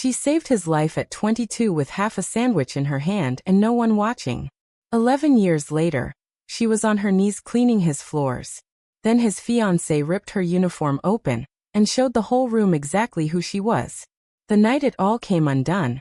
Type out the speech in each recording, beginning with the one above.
She saved his life at 22 with half a sandwich in her hand and no one watching. 11 years later, she was on her knees cleaning his floors. Then his fiancée ripped her uniform open and showed the whole room exactly who she was. The night it all came undone,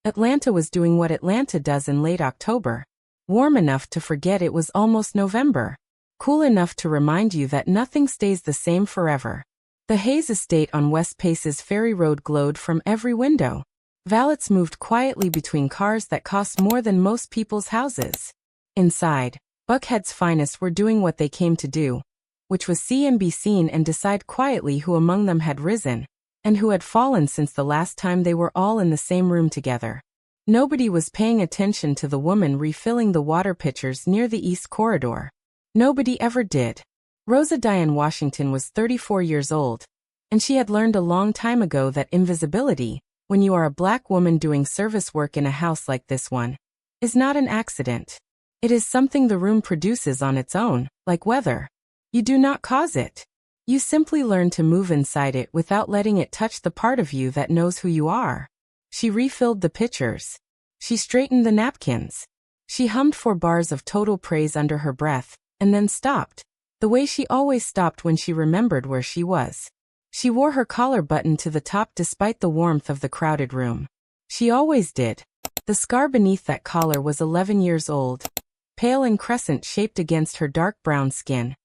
Atlanta was doing what Atlanta does in late October. Warm enough to forget it was almost November. Cool enough to remind you that nothing stays the same forever. The Hayes estate on West Pace's Ferry Road glowed from every window. Valets moved quietly between cars that cost more than most people's houses. Inside, Buckhead's finest were doing what they came to do, which was see and be seen and decide quietly who among them had risen, and who had fallen since the last time they were all in the same room together. Nobody was paying attention to the woman refilling the water pitchers near the East Corridor. Nobody ever did. Rosa Diane Washington was 34 years old, and she had learned a long time ago that invisibility, when you are a black woman doing service work in a house like this one, is not an accident. It is something the room produces on its own, like weather. You do not cause it. You simply learn to move inside it without letting it touch the part of you that knows who you are. She refilled the pitchers. She straightened the napkins. She hummed 4 bars of total praise under her breath, and then stopped, the way she always stopped when she remembered where she was. She wore her collar buttoned to the top despite the warmth of the crowded room. She always did. The scar beneath that collar was 11 years old, pale and crescent-shaped against her dark brown skin.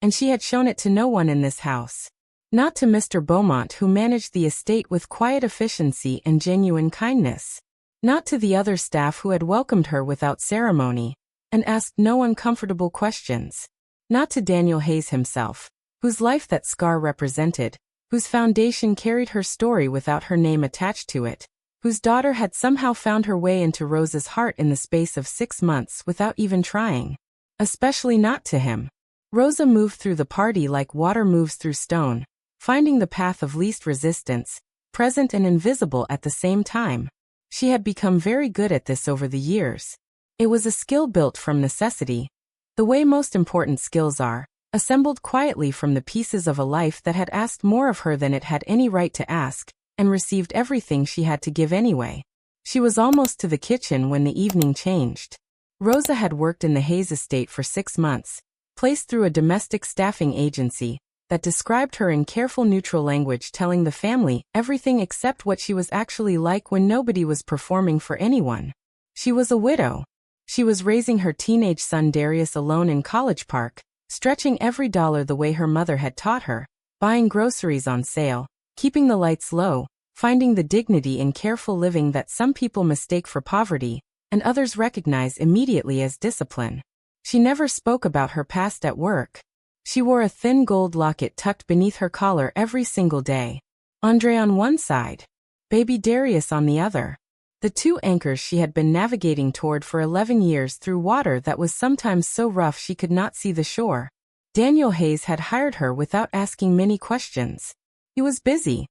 And she had shown it to no one in this house. Not to Mr. Beaumont, who managed the estate with quiet efficiency and genuine kindness. Not to the other staff who had welcomed her without ceremony and asked no uncomfortable questions. Not to Daniel Hayes himself, whose life that scar represented, whose foundation carried her story without her name attached to it, whose daughter had somehow found her way into Rosa's heart in the space of 6 months without even trying. Especially not to him. Rosa moved through the party like water moves through stone, finding the path of least resistance, present and invisible at the same time. She had become very good at this over the years. It was a skill built from necessity, the way most important skills are, assembled quietly from the pieces of a life that had asked more of her than it had any right to ask, and received everything she had to give anyway. She was almost to the kitchen when the evening changed. Rosa had worked in the Hayes estate for 6 months, placed through a domestic staffing agency that described her in careful neutral language, telling the family everything except what she was actually like when nobody was performing for anyone. She was a widow. She was raising her teenage son Darius alone in College Park, stretching every dollar the way her mother had taught her, buying groceries on sale, keeping the lights low, finding the dignity in careful living that some people mistake for poverty, and others recognize immediately as discipline. She never spoke about her past at work. She wore a thin gold locket tucked beneath her collar every single day. Andre on one side, baby Darius on the other. The 2 anchors she had been navigating toward for 11 years through water that was sometimes so rough she could not see the shore. Daniel Hayes had hired her without asking many questions. He was busy.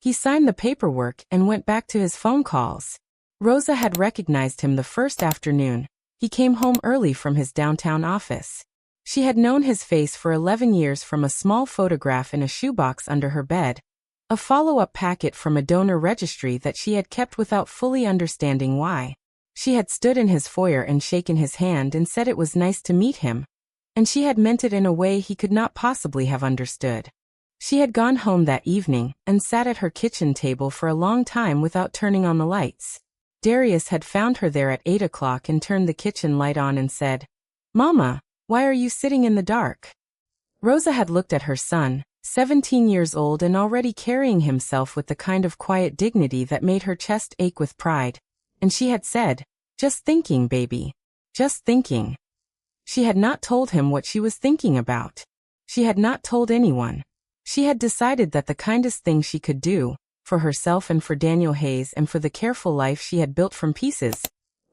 He signed the paperwork and went back to his phone calls. Rosa had recognized him the first afternoon. He came home early from his downtown office. She had known his face for 11 years from a small photograph in a shoebox under her bed, a follow-up packet from a donor registry that she had kept without fully understanding why. She had stood in his foyer and shaken his hand and said it was nice to meet him, and she had meant it in a way he could not possibly have understood. She had gone home that evening and sat at her kitchen table for a long time without turning on the lights. Darius had found her there at 8 o'clock and turned the kitchen light on and said, "Mama, why are you sitting in the dark?" Rosa had looked at her son, 17 years old and already carrying himself with the kind of quiet dignity that made her chest ache with pride, and she had said, "Just thinking, baby. Just thinking." She had not told him what she was thinking about. She had not told anyone. She had decided that the kindest thing she could do, for herself and for Daniel Hayes and for the careful life she had built from pieces,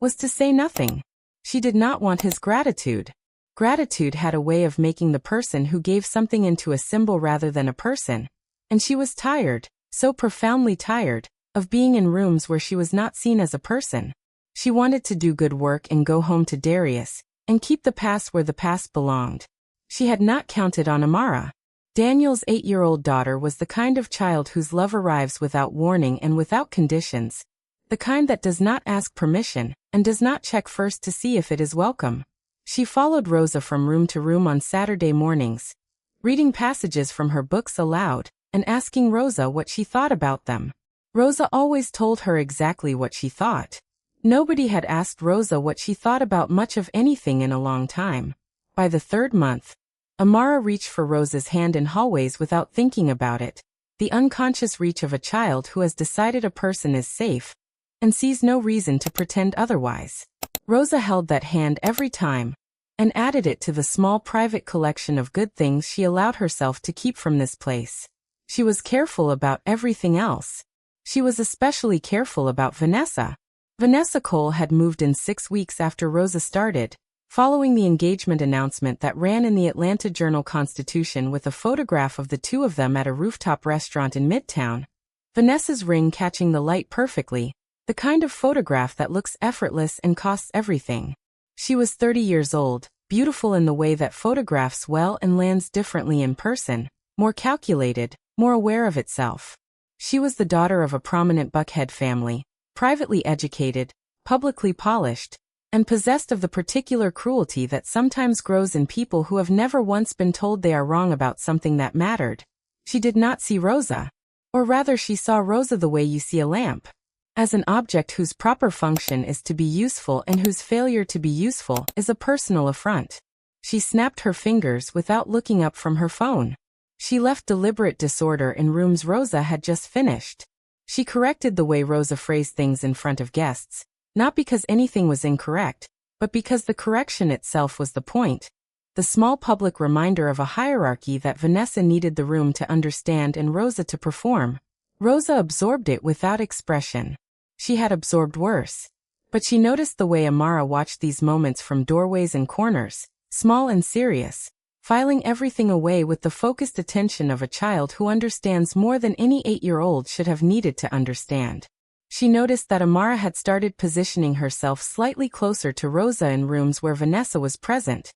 was to say nothing. She did not want his gratitude. Gratitude had a way of making the person who gave something into a symbol rather than a person, and she was tired, so profoundly tired, of being in rooms where she was not seen as a person. She wanted to do good work and go home to Darius, and keep the past where the past belonged. She had not counted on Amara. Daniel's 8-year-old daughter was the kind of child whose love arrives without warning and without conditions, the kind that does not ask permission and does not check first to see if it is welcome. She followed Rosa from room to room on Saturday mornings, reading passages from her books aloud and asking Rosa what she thought about them. Rosa always told her exactly what she thought. Nobody had asked Rosa what she thought about much of anything in a long time. By the 3rd month, Amara reached for Rosa's hand in hallways without thinking about it, the unconscious reach of a child who has decided a person is safe and sees no reason to pretend otherwise. Rosa held that hand every time and added it to the small private collection of good things she allowed herself to keep from this place. She was careful about everything else. She was especially careful about Vanessa. Vanessa Cole had moved in 6 weeks after Rosa started, following the engagement announcement that ran in the Atlanta Journal-Constitution with a photograph of the two of them at a rooftop restaurant in Midtown. Vanessa's ring catching the light perfectly, the kind of photograph that looks effortless and costs everything. She was 30 years old, beautiful in the way that photographs well and lands differently in person, more calculated, more aware of itself. She was the daughter of a prominent Buckhead family, privately educated, publicly polished, and possessed of the particular cruelty that sometimes grows in people who have never once been told they are wrong about something that mattered. She did not see Rosa, or rather she saw Rosa the way you see a lamp, as an object whose proper function is to be useful and whose failure to be useful is a personal affront. She snapped her fingers without looking up from her phone. She left deliberate disorder in rooms Rosa had just finished. She corrected the way Rosa phrased things in front of guests, not because anything was incorrect, but because the correction itself was the point, the small public reminder of a hierarchy that Vanessa needed the room to understand and Rosa to perform. Rosa absorbed it without expression. She had absorbed worse. But she noticed the way Amara watched these moments from doorways and corners, small and serious, filing everything away with the focused attention of a child who understands more than any 8-year-old should have needed to understand. She noticed that Amara had started positioning herself slightly closer to Rosa in rooms where Vanessa was present.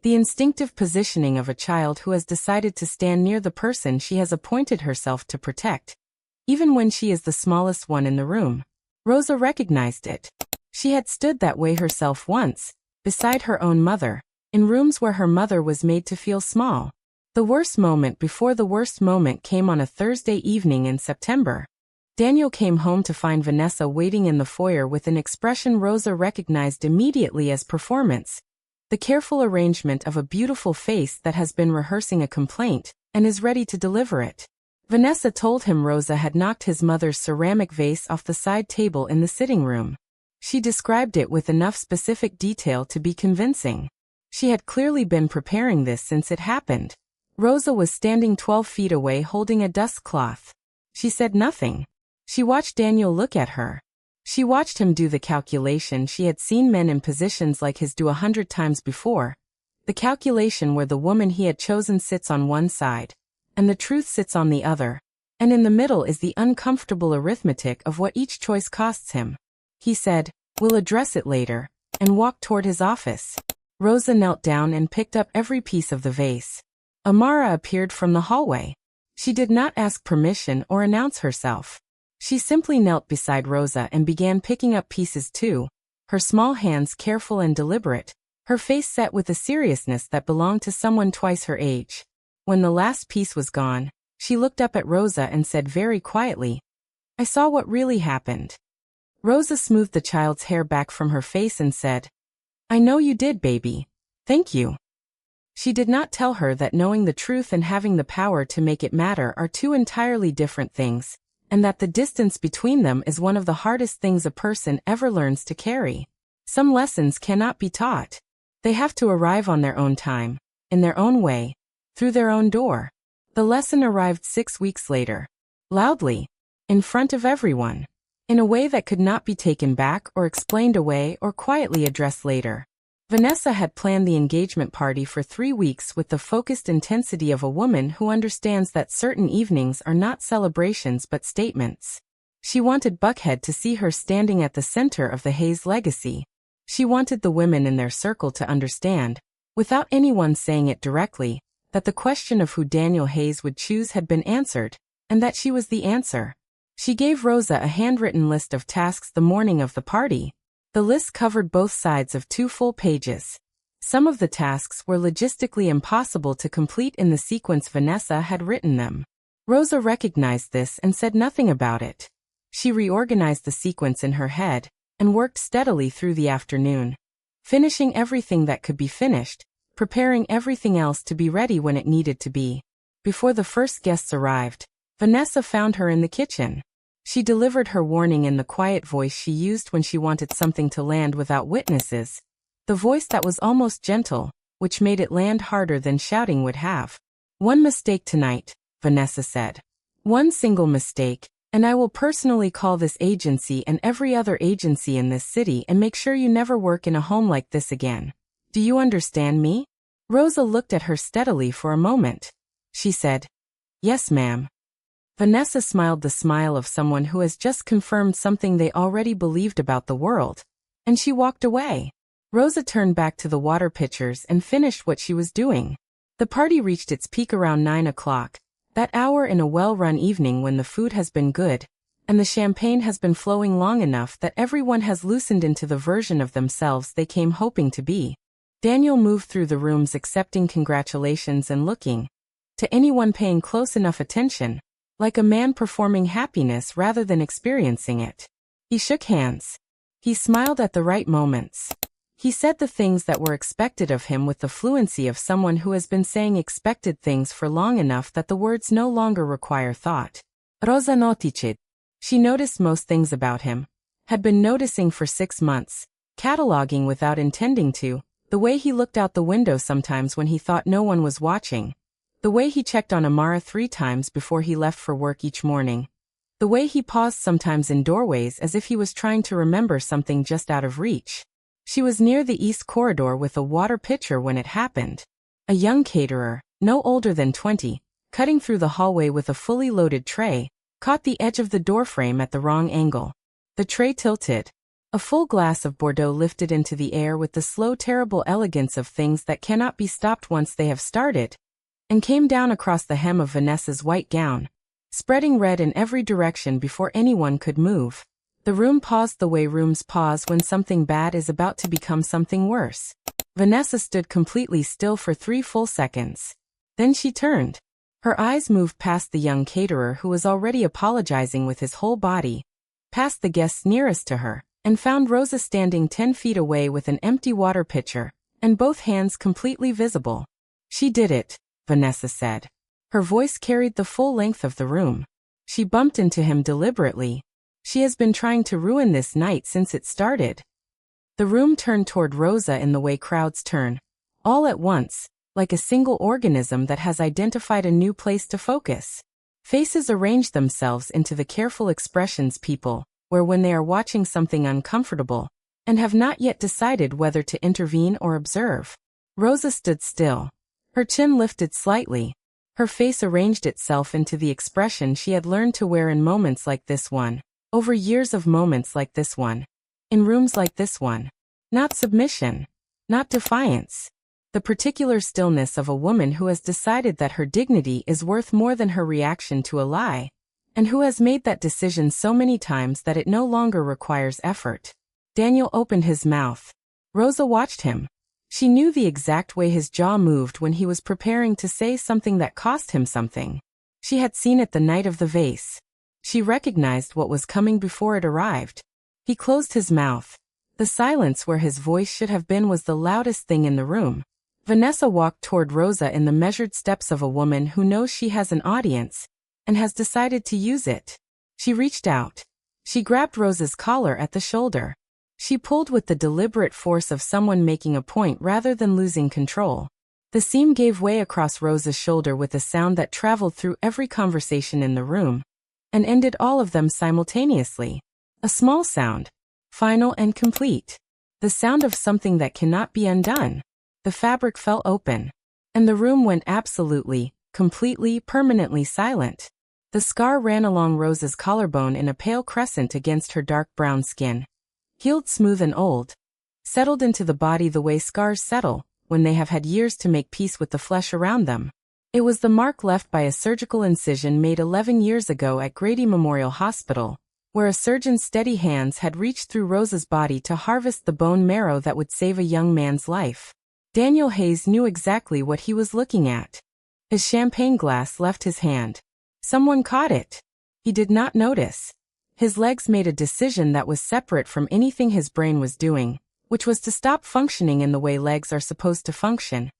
The instinctive positioning of a child who has decided to stand near the person she has appointed herself to protect, even when she is the smallest one in the room. Rosa recognized it. She had stood that way herself once, beside her own mother, in rooms where her mother was made to feel small. The worst moment before the worst moment came on a Thursday evening in September. Daniel came home to find Vanessa waiting in the foyer with an expression Rosa recognized immediately as performance, the careful arrangement of a beautiful face that has been rehearsing a complaint and is ready to deliver it. Vanessa told him Rosa had knocked his mother's ceramic vase off the side table in the sitting room. She described it with enough specific detail to be convincing. She had clearly been preparing this since it happened. Rosa was standing 12 feet away holding a dust cloth. She said nothing. She watched Daniel look at her. She watched him do the calculation she had seen men in positions like his do 100 times before. The calculation where the woman he had chosen sits on one side, and the truth sits on the other, and in the middle is the uncomfortable arithmetic of what each choice costs him. He said, "We'll address it later," and walked toward his office. Rosa knelt down and picked up every piece of the vase. Amara appeared from the hallway. She did not ask permission or announce herself. She simply knelt beside Rosa and began picking up pieces too, her small hands careful and deliberate, her face set with a seriousness that belonged to someone twice her age. When the last piece was gone, she looked up at Rosa and said very quietly, "I saw what really happened." Rosa smoothed the child's hair back from her face and said, "I know you did, baby. Thank you." She did not tell her that knowing the truth and having the power to make it matter are two entirely different things, and that the distance between them is one of the hardest things a person ever learns to carry. Some lessons cannot be taught. They have to arrive on their own time, in their own way, through their own door. The lesson arrived 6 weeks later, loudly, in front of everyone, in a way that could not be taken back or explained away or quietly addressed later. Vanessa had planned the engagement party for 3 weeks with the focused intensity of a woman who understands that certain evenings are not celebrations but statements. She wanted Buckhead to see her standing at the center of the Hayes legacy. She wanted the women in their circle to understand, without anyone saying it directly, that the question of who Daniel Hayes would choose had been answered, and that she was the answer. She gave Rosa a handwritten list of tasks the morning of the party. The list covered both sides of 2 full pages. Some of the tasks were logistically impossible to complete in the sequence Vanessa had written them. Rosa recognized this and said nothing about it. She reorganized the sequence in her head and worked steadily through the afternoon, finishing everything that could be finished, preparing everything else to be ready when it needed to be. Before the first guests arrived, Vanessa found her in the kitchen. She delivered her warning in the quiet voice she used when she wanted something to land without witnesses, the voice that was almost gentle, which made it land harder than shouting would have. "One mistake tonight," Vanessa said. "One single mistake, and I will personally call this agency and every other agency in this city and make sure you never work in a home like this again. Do you understand me?" Rosa looked at her steadily for a moment. She said, "Yes, ma'am." Vanessa smiled the smile of someone who has just confirmed something they already believed about the world, and she walked away. Rosa turned back to the water pitchers and finished what she was doing. The party reached its peak around 9 o'clock, that hour in a well-run evening when the food has been good, and the champagne has been flowing long enough that everyone has loosened into the version of themselves they came hoping to be. Daniel moved through the rooms accepting congratulations and looking, to anyone paying close enough attention, like a man performing happiness rather than experiencing it. He shook hands. He smiled at the right moments. He said the things that were expected of him with the fluency of someone who has been saying expected things for long enough that the words no longer require thought. Rosa noticed. She noticed most things about him, had been noticing for 6 months, cataloging without intending to, the way he looked out the window sometimes when he thought no one was watching, the way he checked on Amara 3 times before he left for work each morning, the way he paused sometimes in doorways as if he was trying to remember something just out of reach. She was near the east corridor with a water pitcher when it happened. A young caterer, no older than 20, cutting through the hallway with a fully loaded tray, caught the edge of the doorframe at the wrong angle. The tray tilted. A full glass of Bordeaux lifted into the air with the slow, terrible elegance of things that cannot be stopped once they have started, and came down across the hem of Vanessa's white gown, spreading red in every direction before anyone could move. The room paused the way rooms pause when something bad is about to become something worse. Vanessa stood completely still for 3 full seconds. Then she turned. Her eyes moved past the young caterer who was already apologizing with his whole body, past the guests nearest to her, and found Rosa standing 10 feet away with an empty water pitcher, and both hands completely visible. "She did it," Vanessa said. Her voice carried the full length of the room. She bumped into him deliberately. "She has been trying to ruin this night since it started." The room turned toward Rosa in the way crowds turn, all at once, like a single organism that has identified a new place to focus. Faces arrange themselves into the careful expressions people wear when they are watching something uncomfortable, and have not yet decided whether to intervene or observe. Rosa stood still. Her chin lifted slightly. Her face arranged itself into the expression she had learned to wear in moments like this one. Over years of moments like this one. In rooms like this one. Not submission. Not defiance. The particular stillness of a woman who has decided that her dignity is worth more than her reaction to a lie, and who has made that decision so many times that it no longer requires effort. Daniel opened his mouth. Rosa watched him. She knew the exact way his jaw moved when he was preparing to say something that cost him something. She had seen it the night of the vase. She recognized what was coming before it arrived. He closed his mouth. The silence where his voice should have been was the loudest thing in the room. Vanessa walked toward Rosa in the measured steps of a woman who knows she has an audience, and has decided to use it. She reached out. She grabbed Rosa's collar at the shoulder. She pulled with the deliberate force of someone making a point rather than losing control. The seam gave way across Rosa's shoulder with a sound that traveled through every conversation in the room, and ended all of them simultaneously. A small sound, final and complete. The sound of something that cannot be undone. The fabric fell open, and the room went absolutely, completely, permanently silent. The scar ran along Rosa's collarbone in a pale crescent against her dark brown skin. Healed smooth and old. Settled into the body the way scars settle, when they have had years to make peace with the flesh around them. It was the mark left by a surgical incision made 11 years ago at Grady Memorial Hospital, where a surgeon's steady hands had reached through Rosa's body to harvest the bone marrow that would save a young man's life. Daniel Hayes knew exactly what he was looking at. His champagne glass left his hand. Someone caught it. He did not notice. His legs made a decision that was separate from anything his brain was doing, which was to stop functioning in the way legs are supposed to function.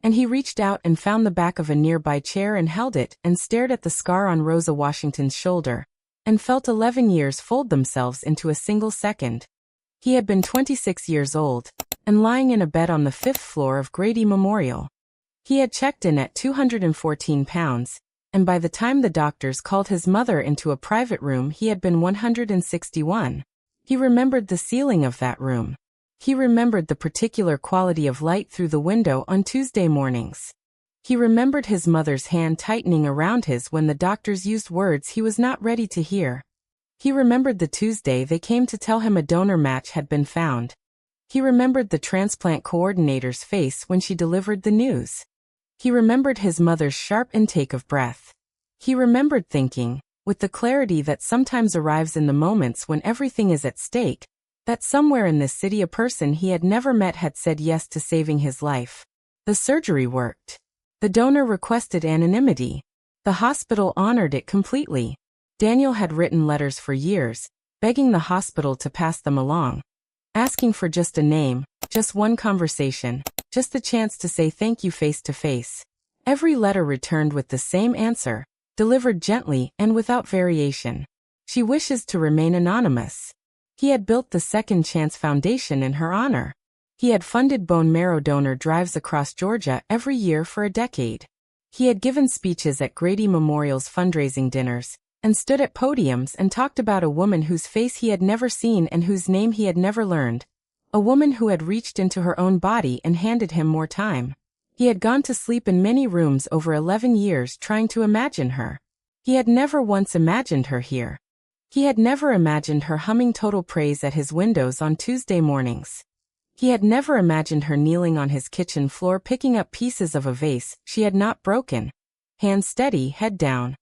And he reached out and found the back of a nearby chair and held it and stared at the scar on Rosa Washington's shoulder, and felt 11 years fold themselves into a single second. He had been 26 years old, and lying in a bed on the 5th floor of Grady Memorial. He had checked in at 214 pounds, and by the time the doctors called his mother into a private room he had been 161. He remembered the ceiling of that room. He remembered the particular quality of light through the window on Tuesday mornings. He remembered his mother's hand tightening around his when the doctors used words he was not ready to hear. He remembered the Tuesday they came to tell him a donor match had been found. He remembered the transplant coordinator's face when she delivered the news. He remembered his mother's sharp intake of breath. He remembered thinking, with the clarity that sometimes arrives in the moments when everything is at stake, that somewhere in this city a person he had never met had said yes to saving his life. The surgery worked. The donor requested anonymity. The hospital honored it completely. Daniel had written letters for years, begging the hospital to pass them along, asking for just a name, just one conversation, just the chance to say thank you face to face. Every letter returned with the same answer, delivered gently and without variation. She wishes to remain anonymous. He had built the Second Chance Foundation in her honor. He had funded bone marrow donor drives across Georgia every year for a decade. He had given speeches at Grady Memorial's fundraising dinners, and stood at podiums and talked about a woman whose face he had never seen and whose name he had never learned, a woman who had reached into her own body and handed him more time. He had gone to sleep in many rooms over 11 years trying to imagine her. He had never once imagined her here. He had never imagined her humming Total Praise at his windows on Tuesday mornings. He had never imagined her kneeling on his kitchen floor picking up pieces of a vase she had not broken, hand steady, head down,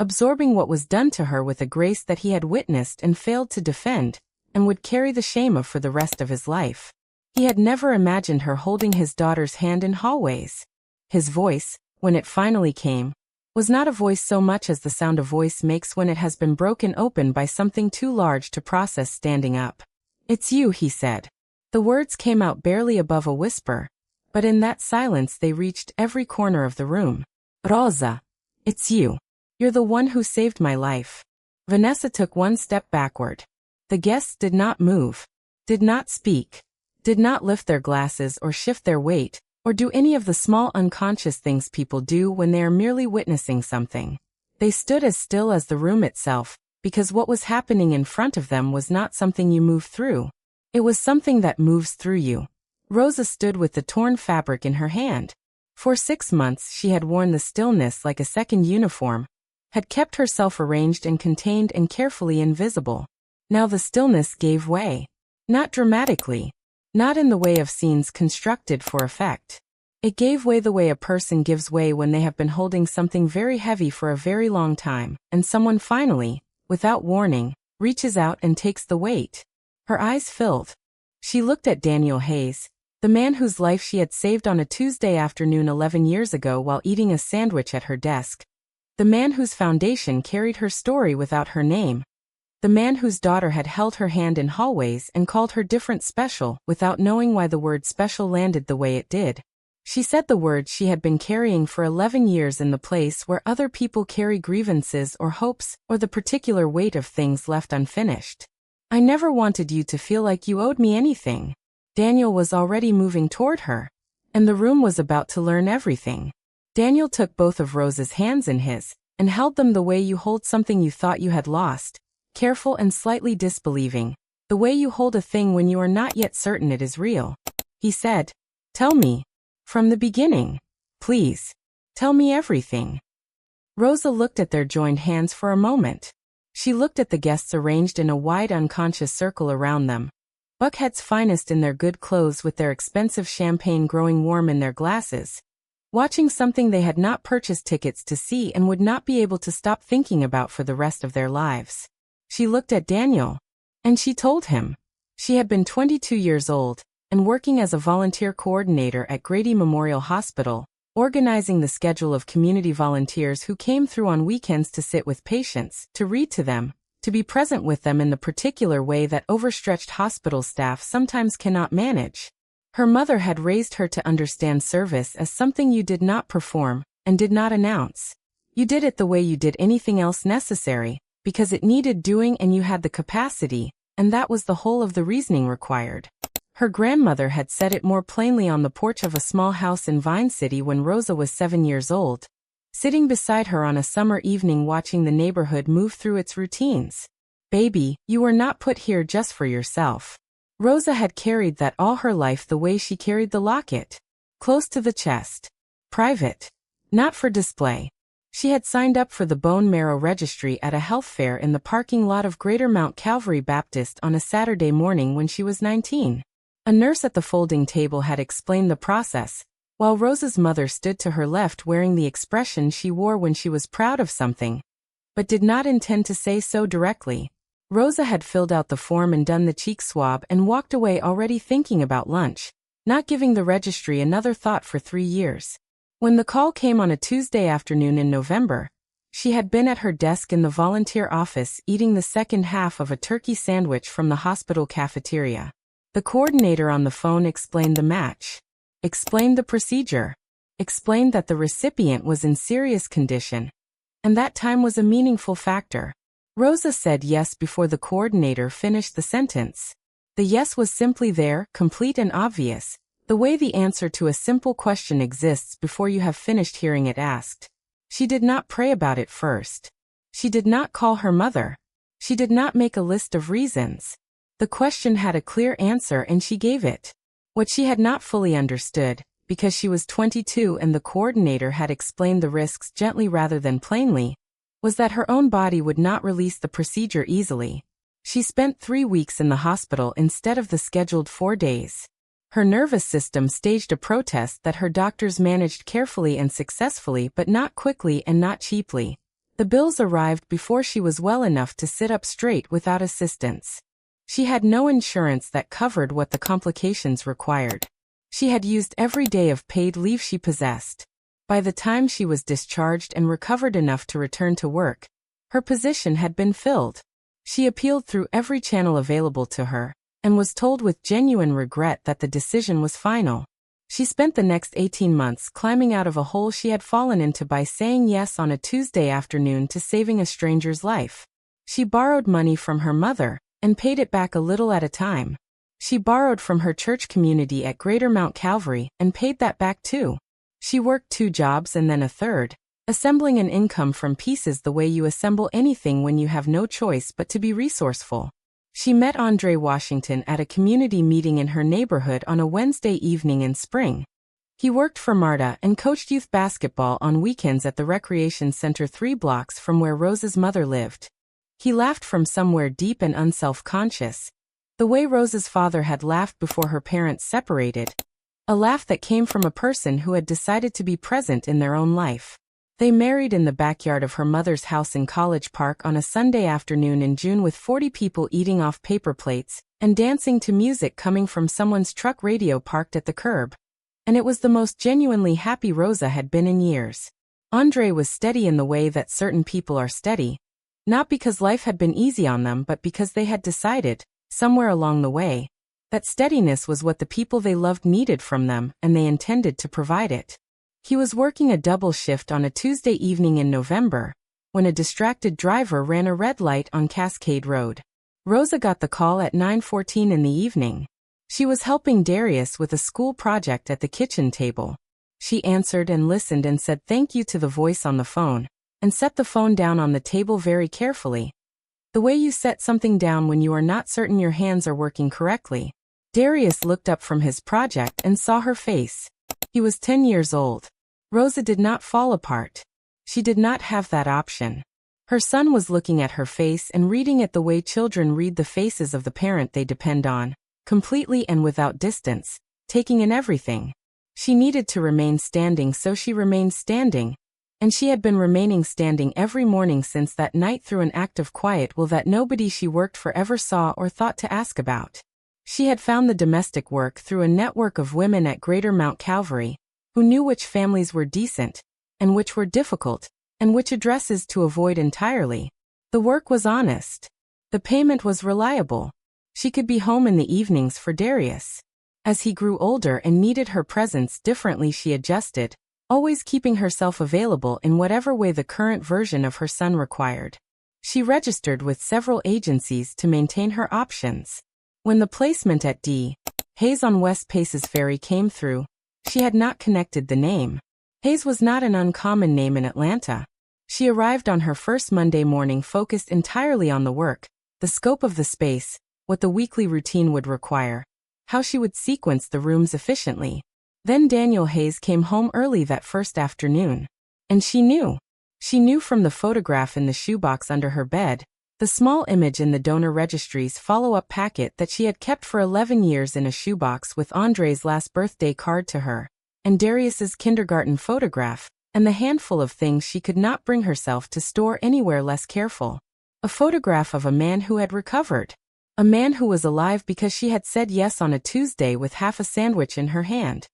absorbing what was done to her with a grace that he had witnessed and failed to defend, and would carry the shame of for the rest of his life. He had never imagined her holding his daughter's hand in hallways. His voice, when it finally came, was not a voice so much as the sound a voice makes when it has been broken open by something too large to process standing up. "It's you," he said. The words came out barely above a whisper, but in that silence they reached every corner of the room. "Rosa, it's you. You're the one who saved my life." Vanessa took one step backward. The guests did not move, did not speak, did not lift their glasses or shift their weight, or do any of the small unconscious things people do when they are merely witnessing something. They stood as still as the room itself, because what was happening in front of them was not something you move through. It was something that moves through you. Rosa stood with the torn fabric in her hand. For 6 months she had worn the stillness like a second uniform, had kept herself arranged and contained and carefully invisible. Now the stillness gave way. Not dramatically. Not in the way of scenes constructed for effect. It gave way the way a person gives way when they have been holding something very heavy for a very long time, and someone finally, without warning, reaches out and takes the weight. Her eyes filled. She looked at Daniel Hayes, the man whose life she had saved on a Tuesday afternoon 11 years ago while eating a sandwich at her desk. The man whose foundation carried her story without her name. The man whose daughter had held her hand in hallways and called her different special without knowing why the word special landed the way it did. She said the words she had been carrying for 11 years in the place where other people carry grievances or hopes or the particular weight of things left unfinished. "I never wanted you to feel like you owed me anything." Daniel was already moving toward her, and the room was about to learn everything. Daniel took both of Rosa's hands in his, and held them the way you hold something you thought you had lost, careful and slightly disbelieving, the way you hold a thing when you are not yet certain it is real. He said, "Tell me. From the beginning. Please. Tell me everything." Rosa looked at their joined hands for a moment. She looked at the guests arranged in a wide unconscious circle around them. Buckhead's finest in their good clothes with their expensive champagne growing warm in their glasses. watching something they had not purchased tickets to see and would not be able to stop thinking about for the rest of their lives. She looked at Daniel, and she told him. She had been 22 years old, and working as a volunteer coordinator at Grady Memorial Hospital, organizing the schedule of community volunteers who came through on weekends to sit with patients, to read to them, to be present with them in the particular way that overstretched hospital staff sometimes cannot manage. Her mother had raised her to understand service as something you did not perform, and did not announce. You did it the way you did anything else necessary, because it needed doing and you had the capacity, and that was the whole of the reasoning required. Her grandmother had said it more plainly on the porch of a small house in Vine City when Rosa was 7 years old, sitting beside her on a summer evening watching the neighborhood move through its routines. Baby, you were not put here just for yourself. Rosa had carried that all her life the way she carried the locket. Close to the chest. Private. Not for display. She had signed up for the bone marrow registry at a health fair in the parking lot of Greater Mount Calvary Baptist on a Saturday morning when she was 19. A nurse at the folding table had explained the process, while Rosa's mother stood to her left wearing the expression she wore when she was proud of something, but did not intend to say so directly. Rosa had filled out the form and done the cheek swab and walked away already thinking about lunch, not giving the registry another thought for 3 years. When the call came on a Tuesday afternoon in November, she had been at her desk in the volunteer office eating the second half of a turkey sandwich from the hospital cafeteria. The coordinator on the phone explained the match, explained the procedure, explained that the recipient was in serious condition, and that time was a meaningful factor. Rosa said yes before the coordinator finished the sentence. The yes was simply there, complete and obvious, the way the answer to a simple question exists before you have finished hearing it asked. She did not pray about it first. She did not call her mother. She did not make a list of reasons. The question had a clear answer and she gave it. What she had not fully understood, because she was 22 and the coordinator had explained the risks gently rather than plainly, was that her own body would not release the procedure easily. She spent 3 weeks in the hospital instead of the scheduled 4 days. Her nervous system staged a protest that her doctors managed carefully and successfully but not quickly and not cheaply. The bills arrived before she was well enough to sit up straight without assistance. She had no insurance that covered what the complications required. She had used every day of paid leave she possessed. By the time she was discharged and recovered enough to return to work, her position had been filled. She appealed through every channel available to her, and was told with genuine regret that the decision was final. She spent the next 18 months climbing out of a hole she had fallen into by saying yes on a Tuesday afternoon to saving a stranger's life. She borrowed money from her mother, and paid it back a little at a time. She borrowed from her church community at Greater Mount Calvary, and paid that back too. She worked 2 jobs and then a third, assembling an income from pieces the way you assemble anything when you have no choice but to be resourceful. She met Andre Washington at a community meeting in her neighborhood on a Wednesday evening in spring. He worked for MARTA and coached youth basketball on weekends at the recreation center 3 blocks from where Rosa's mother lived. He laughed from somewhere deep and unself-conscious, the way Rosa's father had laughed before her parents separated. A laugh that came from a person who had decided to be present in their own life. They married in the backyard of her mother's house in College Park on a Sunday afternoon in June with 40 people eating off paper plates and dancing to music coming from someone's truck radio parked at the curb. And it was the most genuinely happy Rosa had been in years. Andre was steady in the way that certain people are steady, not because life had been easy on them but because they had decided, somewhere along the way, that steadiness was what the people they loved needed from them, and they intended to provide it. He was working a double shift on a Tuesday evening in November, when a distracted driver ran a red light on Cascade Road. Rosa got the call at 9:14 in the evening. She was helping Darius with a school project at the kitchen table. She answered and listened and said thank you to the voice on the phone, and set the phone down on the table very carefully. The way you set something down when you are not certain your hands are working correctly. Darius looked up from his project and saw her face. He was 10 years old. Rosa did not fall apart. She did not have that option. Her son was looking at her face and reading it the way children read the faces of the parent they depend on, completely and without distance, taking in everything. She needed to remain standing, so she remained standing. And she had been remaining standing every morning since that night through an act of quiet will that nobody she worked for ever saw or thought to ask about. She had found the domestic work through a network of women at Greater Mount Calvary, who knew which families were decent, and which were difficult, and which addresses to avoid entirely. The work was honest. The payment was reliable. She could be home in the evenings for Darius. As he grew older and needed her presence differently, she adjusted, always keeping herself available in whatever way the current version of her son required. She registered with several agencies to maintain her options. When the placement at D. Hayes on West Paces Ferry came through, she had not connected the name. Hayes was not an uncommon name in Atlanta. She arrived on her first Monday morning focused entirely on the work, the scope of the space, what the weekly routine would require, how she would sequence the rooms efficiently. Then Daniel Hayes came home early that first afternoon. And she knew. She knew from the photograph in the shoebox under her bed, the small image in the donor registry's follow-up packet that she had kept for 11 years in a shoebox with Andre's last birthday card to her, and Darius's kindergarten photograph, and the handful of things she could not bring herself to store anywhere less careful. A photograph of a man who had recovered. A man who was alive because she had said yes on a Tuesday with half a sandwich in her hand.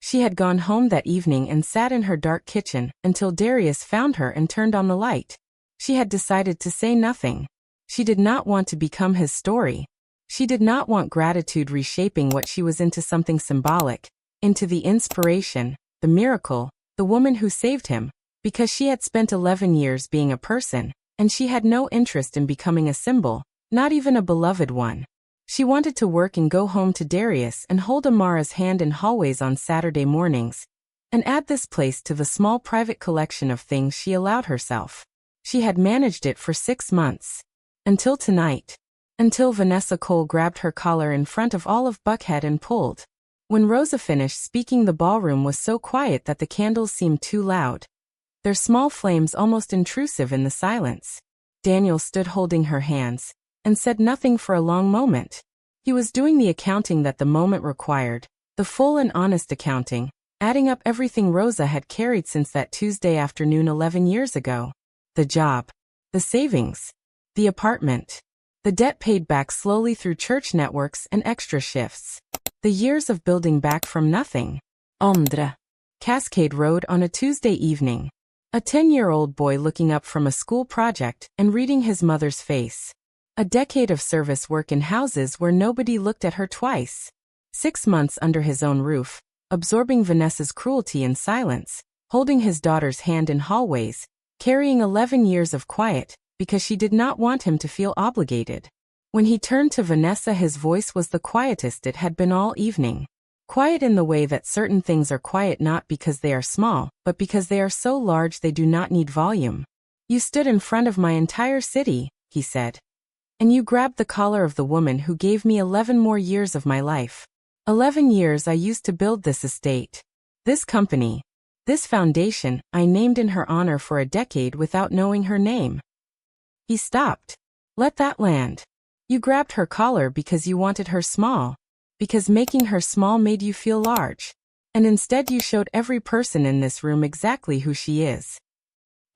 She had gone home that evening and sat in her dark kitchen until Darius found her and turned on the light. She had decided to say nothing. She did not want to become his story. She did not want gratitude reshaping what she was into something symbolic, into the inspiration, the miracle, the woman who saved him, because she had spent 11 years being a person, and she had no interest in becoming a symbol, not even a beloved one. She wanted to work and go home to Darius and hold Amara's hand in hallways on Saturday mornings, and add this place to the small private collection of things she allowed herself. She had managed it for 6 months. Until tonight. Until Vanessa Cole grabbed her collar in front of all of Buckhead and pulled. When Rosa finished speaking, the ballroom was so quiet that the candles seemed too loud, their small flames almost intrusive in the silence. Daniel stood holding her hands, and said nothing for a long moment. He was doing the accounting that the moment required, the full and honest accounting, adding up everything Rosa had carried since that Tuesday afternoon 11 years ago. The job. The savings. The apartment. The debt paid back slowly through church networks and extra shifts. The years of building back from nothing. Omdra. Cascade Road on a Tuesday evening. A 10-year-old boy looking up from a school project and reading his mother's face. A decade of service work in houses where nobody looked at her twice. 6 months under his own roof, absorbing Vanessa's cruelty in silence, holding his daughter's hand in hallways, carrying 11 years of quiet, because she did not want him to feel obligated. When he turned to Vanessa, his voice was the quietest it had been all evening. Quiet in the way that certain things are quiet not because they are small, but because they are so large they do not need volume. You stood in front of my entire city, he said. And you grabbed the collar of the woman who gave me 11 more years of my life. 11 years I used to build this estate. This company. This foundation, I named in her honor for a decade without knowing her name. He stopped. Let that land. You grabbed her collar because you wanted her small. Because making her small made you feel large. And instead you showed every person in this room exactly who she is.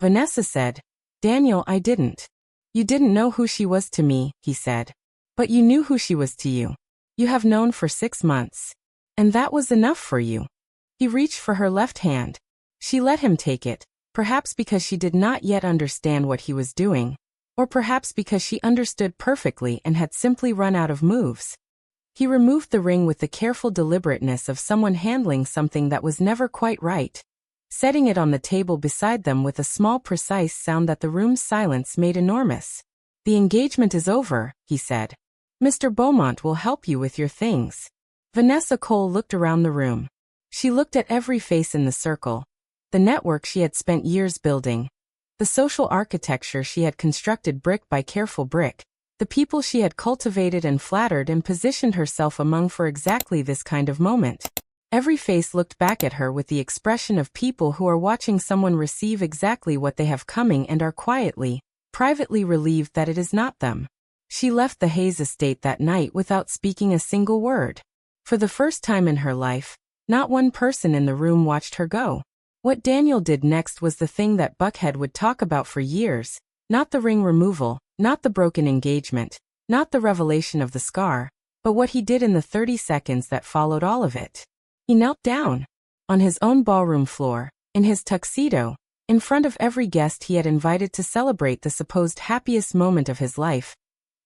Vanessa said, Daniel, I didn't. You didn't know who she was to me, he said. But you knew who she was to you. You have known for 6 months. And that was enough for you. He reached for her left hand. She let him take it, perhaps because she did not yet understand what he was doing, or perhaps because she understood perfectly and had simply run out of moves. He removed the ring with the careful deliberateness of someone handling something that was never quite right, setting it on the table beside them with a small precise sound that the room's silence made enormous. The engagement is over, he said. Mr. Beaumont will help you with your things. Vanessa Cole looked around the room. She looked at every face in the circle, the network she had spent years building, the social architecture she had constructed brick by careful brick, the people she had cultivated and flattered and positioned herself among for exactly this kind of moment. Every face looked back at her with the expression of people who are watching someone receive exactly what they have coming and are quietly, privately relieved that it is not them. She left the Hayes estate that night without speaking a single word. For the first time in her life, Not one person in the room watched her go. What Daniel did next was the thing that Buckhead would talk about for years, not the ring removal, not the broken engagement, not the revelation of the scar, but what he did in the 30 seconds that followed all of it. He knelt down on his own ballroom floor, in his tuxedo, in front of every guest he had invited to celebrate the supposed happiest moment of his life.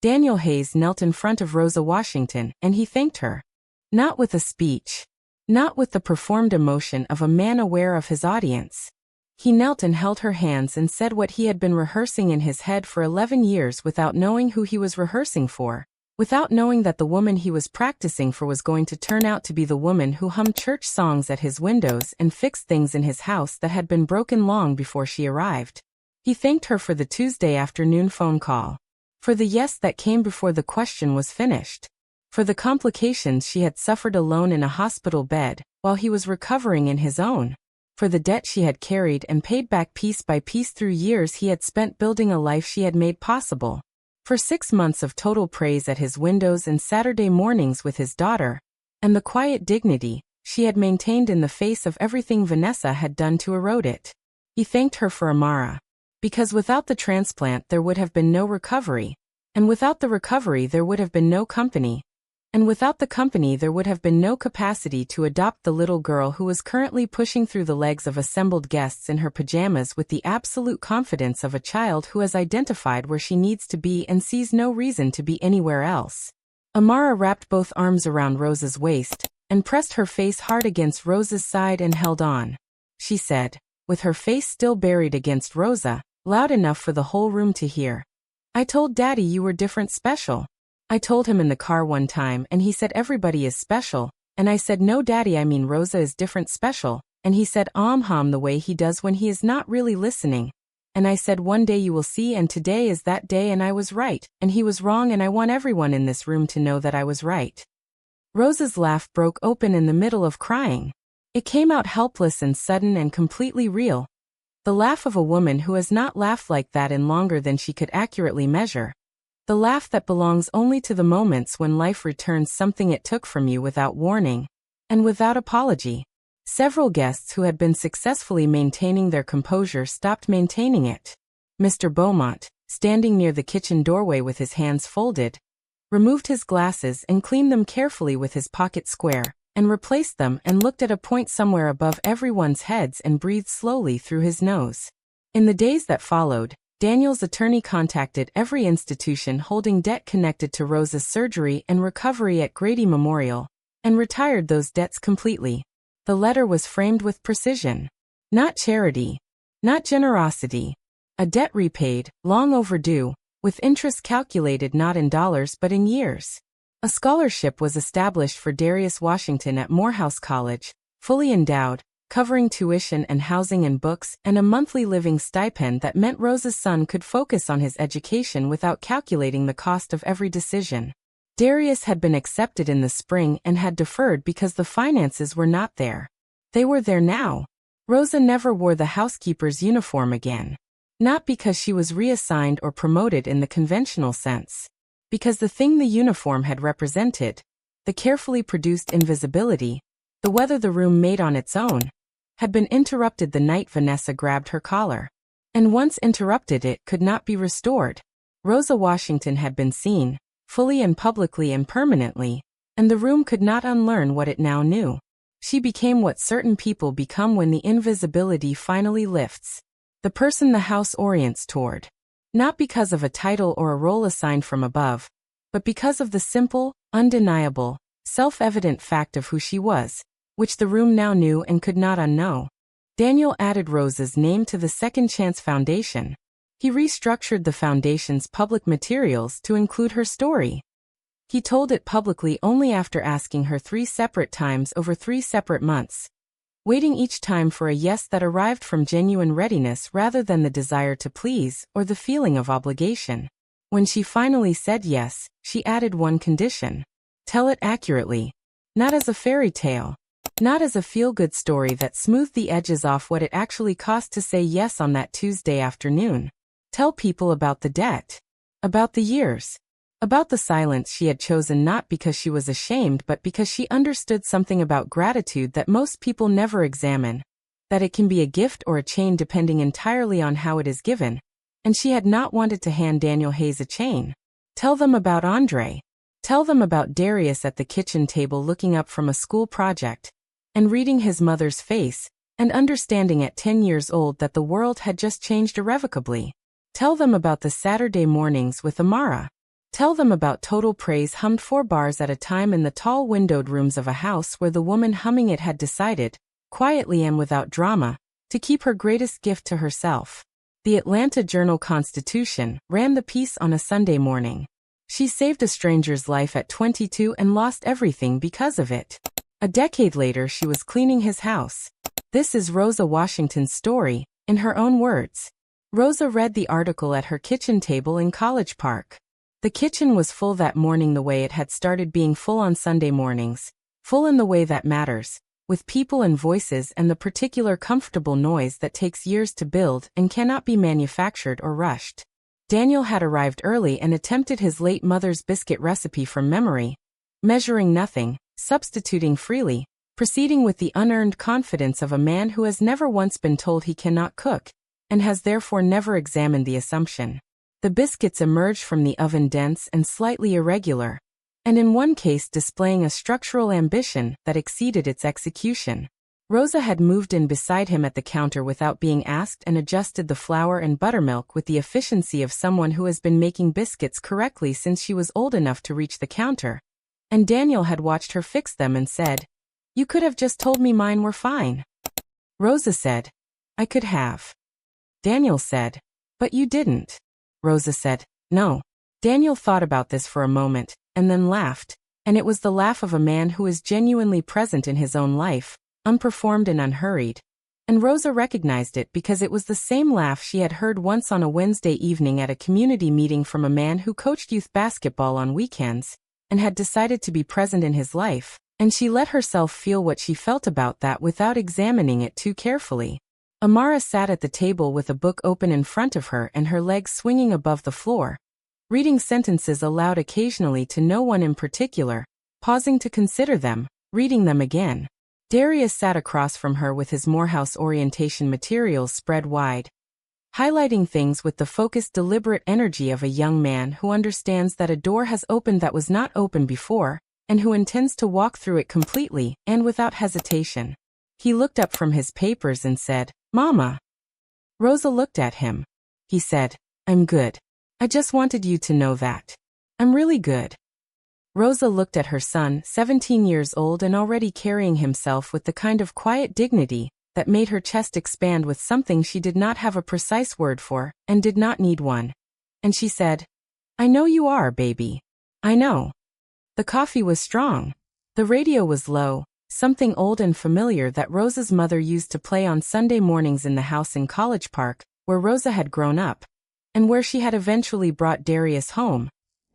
Daniel Hayes knelt in front of Rosa Washington, and he thanked her. Not with a speech. Not with the performed emotion of a man aware of his audience. He knelt and held her hands and said what he had been rehearsing in his head for 11 years without knowing who he was rehearsing for, without knowing that the woman he was practicing for was going to turn out to be the woman who hummed church songs at his windows and fixed things in his house that had been broken long before she arrived. He thanked her for the Tuesday afternoon phone call. For the yes that came before the question was finished. For the complications she had suffered alone in a hospital bed, while he was recovering in his own. For the debt she had carried and paid back piece by piece through years he had spent building a life she had made possible. For 6 months of total praise at his windows and Saturday mornings with his daughter. And the quiet dignity she had maintained in the face of everything Vanessa had done to erode it. He thanked her for Amara. Because without the transplant there would have been no recovery. And without the recovery there would have been no company. And without the company there would have been no capacity to adopt the little girl who was currently pushing through the legs of assembled guests in her pajamas with the absolute confidence of a child who has identified where she needs to be and sees no reason to be anywhere else. Amara wrapped both arms around Rosa's waist, and pressed her face hard against Rosa's side and held on. She said, with her face still buried against Rosa, loud enough for the whole room to hear. "I told Daddy you were different, special. I told him in the car one time and he said everybody is special, and I said no Daddy, I mean Rosa is different, special, and he said the way he does when he is not really listening. And I said one day you will see, and today is that day, and I was right, and he was wrong, and I want everyone in this room to know that I was right." Rosa's laugh broke open in the middle of crying. It came out helpless and sudden and completely real. The laugh of a woman who has not laughed like that in longer than she could accurately measure. The laugh that belongs only to the moments when life returns something it took from you without warning. And without apology. Several guests who had been successfully maintaining their composure stopped maintaining it. Mr. Beaumont, standing near the kitchen doorway with his hands folded, removed his glasses and cleaned them carefully with his pocket square, and replaced them and looked at a point somewhere above everyone's heads and breathed slowly through his nose. In the days that followed, Daniel's attorney contacted every institution holding debt connected to Rosa's surgery and recovery at Grady Memorial, and retired those debts completely. The letter was framed with precision. Not charity. Not generosity. A debt repaid, long overdue, with interest calculated not in dollars but in years. A scholarship was established for Darius Washington at Morehouse College, fully endowed, covering tuition and housing and books, and a monthly living stipend that meant Rosa's son could focus on his education without calculating the cost of every decision. Darius had been accepted in the spring and had deferred because the finances were not there. They were there now. Rosa never wore the housekeeper's uniform again. Not because she was reassigned or promoted in the conventional sense. Because the thing the uniform had represented, the carefully produced invisibility, the weather the room made on its own, had been interrupted the night Vanessa grabbed her collar. And once interrupted it could not be restored. Rosa Washington had been seen, fully and publicly and permanently, and the room could not unlearn what it now knew. She became what certain people become when the invisibility finally lifts. The person the house orients toward. Not because of a title or a role assigned from above, but because of the simple, undeniable, self-evident fact of who she was, which the room now knew and could not unknow. Daniel added Rosa's name to the Second Chance Foundation. He restructured the foundation's public materials to include her story. He told it publicly only after asking her 3 separate times over 3 separate months, waiting each time for a yes that arrived from genuine readiness rather than the desire to please or the feeling of obligation. When she finally said yes, she added one condition. Tell it accurately. Not as a fairy tale. Not as a feel-good story that smoothed the edges off what it actually cost to say yes on that Tuesday afternoon. Tell people about the debt. About the years. About the silence she had chosen not because she was ashamed but because she understood something about gratitude that most people never examine, that it can be a gift or a chain depending entirely on how it is given, and she had not wanted to hand Daniel Hayes a chain. Tell them about Andre. Tell them about Darius at the kitchen table looking up from a school project, and reading his mother's face, and understanding at 10 years old that the world had just changed irrevocably. Tell them about the Saturday mornings with Amara. Tell them about Total Praise hummed 4 bars at a time in the tall windowed rooms of a house where the woman humming it had decided, quietly and without drama, to keep her greatest gift to herself. The Atlanta Journal-Constitution ran the piece on a Sunday morning. She saved a stranger's life at 22 and lost everything because of it. A decade later she was cleaning his house. This is Rosa Washington's story, in her own words. Rosa read the article at her kitchen table in College Park. The kitchen was full that morning the way it had started being full on Sunday mornings, full in the way that matters, with people and voices and the particular comfortable noise that takes years to build and cannot be manufactured or rushed. Daniel had arrived early and attempted his late mother's biscuit recipe from memory, measuring nothing, substituting freely, proceeding with the unearned confidence of a man who has never once been told he cannot cook, and has therefore never examined the assumption. The biscuits emerged from the oven dense and slightly irregular, and in one case displaying a structural ambition that exceeded its execution. Rosa had moved in beside him at the counter without being asked and adjusted the flour and buttermilk with the efficiency of someone who has been making biscuits correctly since she was old enough to reach the counter. And Daniel had watched her fix them and said, "You could have just told me mine were fine." Rosa said, "I could have." Daniel said, "But you didn't." Rosa said, "No." Daniel thought about this for a moment, and then laughed, and it was the laugh of a man who is genuinely present in his own life, unperformed and unhurried. And Rosa recognized it because it was the same laugh she had heard once on a Wednesday evening at a community meeting from a man who coached youth basketball on weekends, and had decided to be present in his life, and she let herself feel what she felt about that without examining it too carefully. Amara sat at the table with a book open in front of her and her legs swinging above the floor, reading sentences aloud occasionally to no one in particular, pausing to consider them, reading them again. Darius sat across from her with his Morehouse orientation materials spread wide, highlighting things with the focused deliberate energy of a young man who understands that a door has opened that was not open before, and who intends to walk through it completely and without hesitation. He looked up from his papers and said, "Mama." Rosa looked at him. He said, "I'm good. I just wanted you to know that. I'm really good." Rosa looked at her son, 17 years old and already carrying himself with the kind of quiet dignity that made her chest expand with something she did not have a precise word for, and did not need one. And she said, "I know you are, baby. I know." The coffee was strong. The radio was low, something old and familiar that Rosa's mother used to play on Sunday mornings in the house in College Park, where Rosa had grown up, and where she had eventually brought Darius home,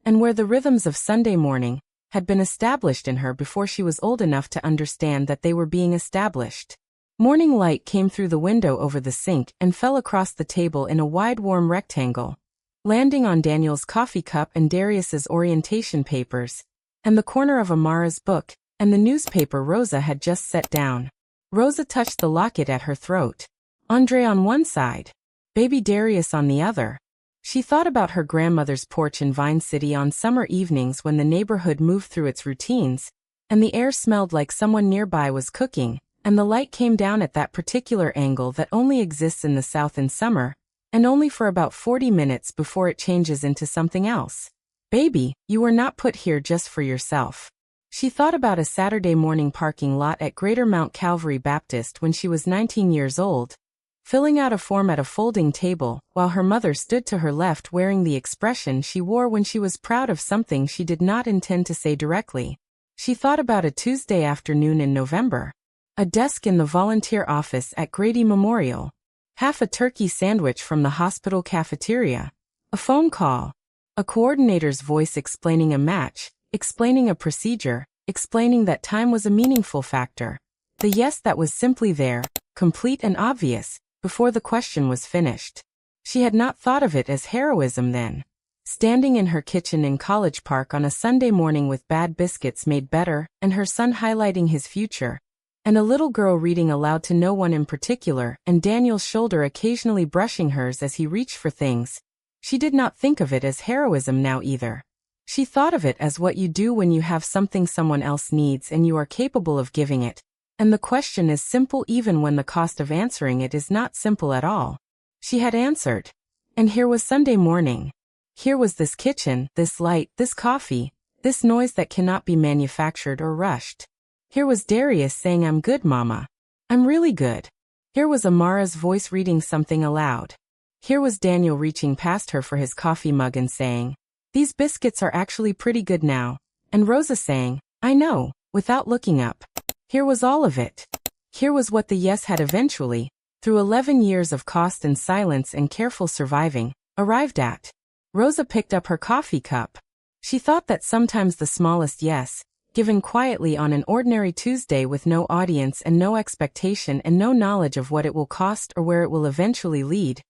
and where the rhythms of Sunday morning had been established in her before she was old enough to understand that they were being established. Morning light came through the window over the sink and fell across the table in a wide warm rectangle, landing on Daniel's coffee cup and Darius's orientation papers, and the corner of Amara's book, and the newspaper Rosa had just set down. Rosa touched the locket at her throat. Andre on one side, baby Darius on the other. She thought about her grandmother's porch in Vine City on summer evenings when the neighborhood moved through its routines, and the air smelled like someone nearby was cooking, and the light came down at that particular angle that only exists in the South in summer, and only for about 40 minutes before it changes into something else. Baby, you were not put here just for yourself. She thought about a Saturday morning parking lot at Greater Mount Calvary Baptist when she was 19 years old, filling out a form at a folding table, while her mother stood to her left wearing the expression she wore when she was proud of something she did not intend to say directly. She thought about a Tuesday afternoon in November. A desk in the volunteer office at Grady Memorial. Half a turkey sandwich from the hospital cafeteria. A phone call. A coordinator's voice explaining a match, explaining a procedure, explaining that time was a meaningful factor. The yes that was simply there, complete and obvious, before the question was finished. She had not thought of it as heroism then. standing in her kitchen in College Park on a Sunday morning with bad biscuits made better and her son highlighting his future, and a little girl reading aloud to no one in particular, and Daniel's shoulder occasionally brushing hers as he reached for things. She did not think of it as heroism now either. She thought of it as what you do when you have something someone else needs and you are capable of giving it. And the question is simple even when the cost of answering it is not simple at all. She had answered. And here was Sunday morning. Here was this kitchen, this light, this coffee, this noise that cannot be manufactured or rushed. Here was Darius saying, "I'm good, Mama. I'm really good." Here was Amara's voice reading something aloud. Here was Daniel reaching past her for his coffee mug and saying, "These biscuits are actually pretty good now." And Rosa saying, "I know," without looking up. Here was all of it. Here was what the yes had eventually, through 11 years of cost and silence and careful surviving, arrived at. Rosa picked up her coffee cup. She thought that sometimes the smallest yes, given quietly on an ordinary Tuesday with no audience and no expectation and no knowledge of what it will cost or where it will eventually lead,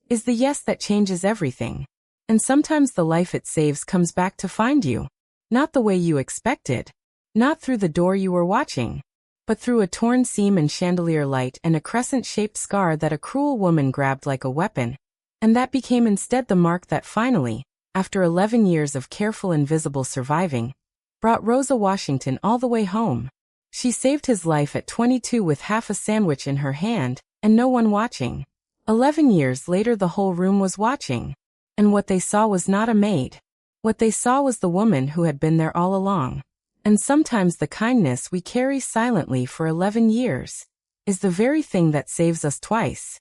is the yes that changes everything. And sometimes the life it saves comes back to find you. Not the way you expected. Not through the door you were watching. But through a torn seam and chandelier light and a crescent-shaped scar that a cruel woman grabbed like a weapon. And that became instead the mark that finally, after 11 years of careful invisible surviving, brought Rosa Washington all the way home. She saved his life at 22 with half a sandwich in her hand, and no one watching. 11 years later the whole room was watching. And what they saw was not a maid. What they saw was the woman who had been there all along. And sometimes the kindness we carry silently for 11 years is the very thing that saves us twice.